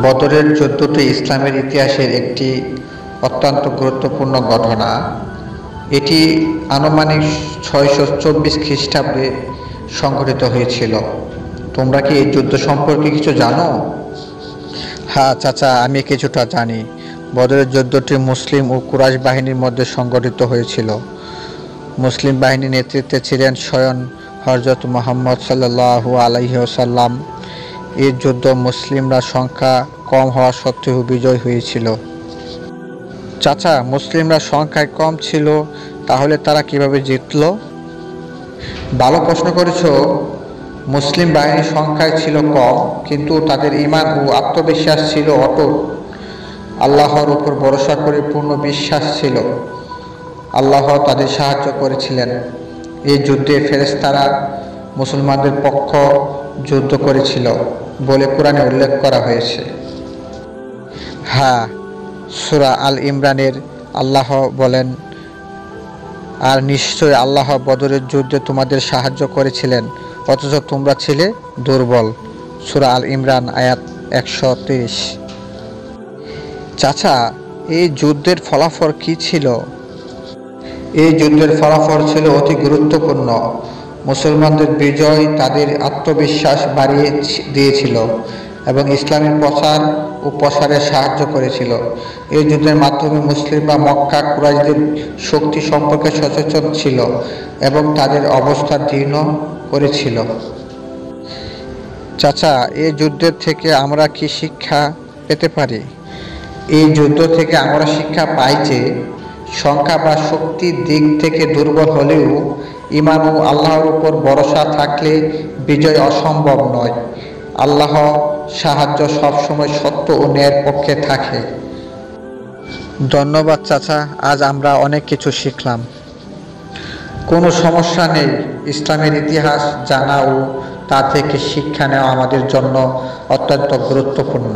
বদরের যুদ্ধটি ইসলামের ইতিহাসের একটি অত্যন্ত গুরুত্বপূর্ণ ঘটনা। এটি আনুমানিক 624 খ্রিস্টাব্দে সংঘটিত হয়েছিল। তোমরা কি এই যুদ্ধ সম্পর্কে কিছু জানো? হ্যাঁ চাচা, আমি কিছুটা জানি। বদরের যুদ্ধটি মুসলিম ও কুরাইশ বাহিনীর মধ্যে সংঘটিত হয়েছিল। মুসলিম বাহিনীর নেতৃত্বে ছিলেন স্বয়ং হযরত মুহাম্মদ সাল্লাল্লাহু আলাইহি ওয়াসাল্লাম। এই যুদ্ধ মুসলিমরা সংখ্যা কম হওয়া সত্ত্বেও বিজয় হয়েছিল। চাচা, মুসলিমরা সংখ্যায় কম ছিল, তাহলে তারা কিভাবে জিতল? ভালো প্রশ্ন করেছ। মুসলিম বাহিনীর সংখ্যায় ছিল কম, কিন্তু তাদের ঈমান ও আত্মবিশ্বাস ছিল অটুট। আল্লাহর উপর ভরসা করে পূর্ণ বিশ্বাস ছিল। আল্লাহ তাদের সাহায্য করেছিলেন। এই যুদ্ধে ফেরেশতারা মুসলমানদের পক্ষ যুদ্ধ করেছিল বলে কোরআনে উল্লেখ করা হয়েছে। হ্যাঁ, সূরা আল ইমরানের আল্লাহ বলেন, আর নিশ্চয় আল্লাহ বদরের যুদ্ধে তোমাদের সাহায্য করেছিলেন, অথচ তোমরা ছিলে দুর্বল। সূরা আল ইমরান আয়াত 130। চাচা, এই যুদ্ধের ফলাফল কি ছিল? এই যুদ্ধের ফলাফল ছিল অতি গুরুত্বপূর্ণ। মুসলমানদের বিজয় তাদের আত্মবিশ্বাস বাড়িয়ে দিয়েছিল এবং ইসলামের প্রচার ও প্রসারে সাহায্য করেছিল। এই যুদ্ধের মাধ্যমে মুসলিমরা মক্কা কুরাইশদের শক্তি সম্পর্কে সচেতন ছিল এবং তাদের অবস্থা দৃঢ় করেছিল। চাচা, এই যুদ্ধের থেকে আমরা কি শিক্ষা পেতে পারি? এই যুদ্ধ থেকে আমরা শিক্ষা পাই যে সংখ্যা বা শক্তির দিক থেকে দুর্বল হলেও ঈমান ও আল্লাহর উপর ভরসা থাকলে বিজয় অসম্ভব নয়। আল্লাহ সাহায্য সবসময় সত্য ও ন্যায়ের পক্ষে থাকে। ধন্যবাদ চাচা, আজ আমরা অনেক কিছু শিখলাম। কোনো সমস্যা নেই। ইসলামের ইতিহাস জানা ও তা থেকে শিক্ষা নেওয়া আমাদের জন্য অত্যন্ত গুরুত্বপূর্ণ।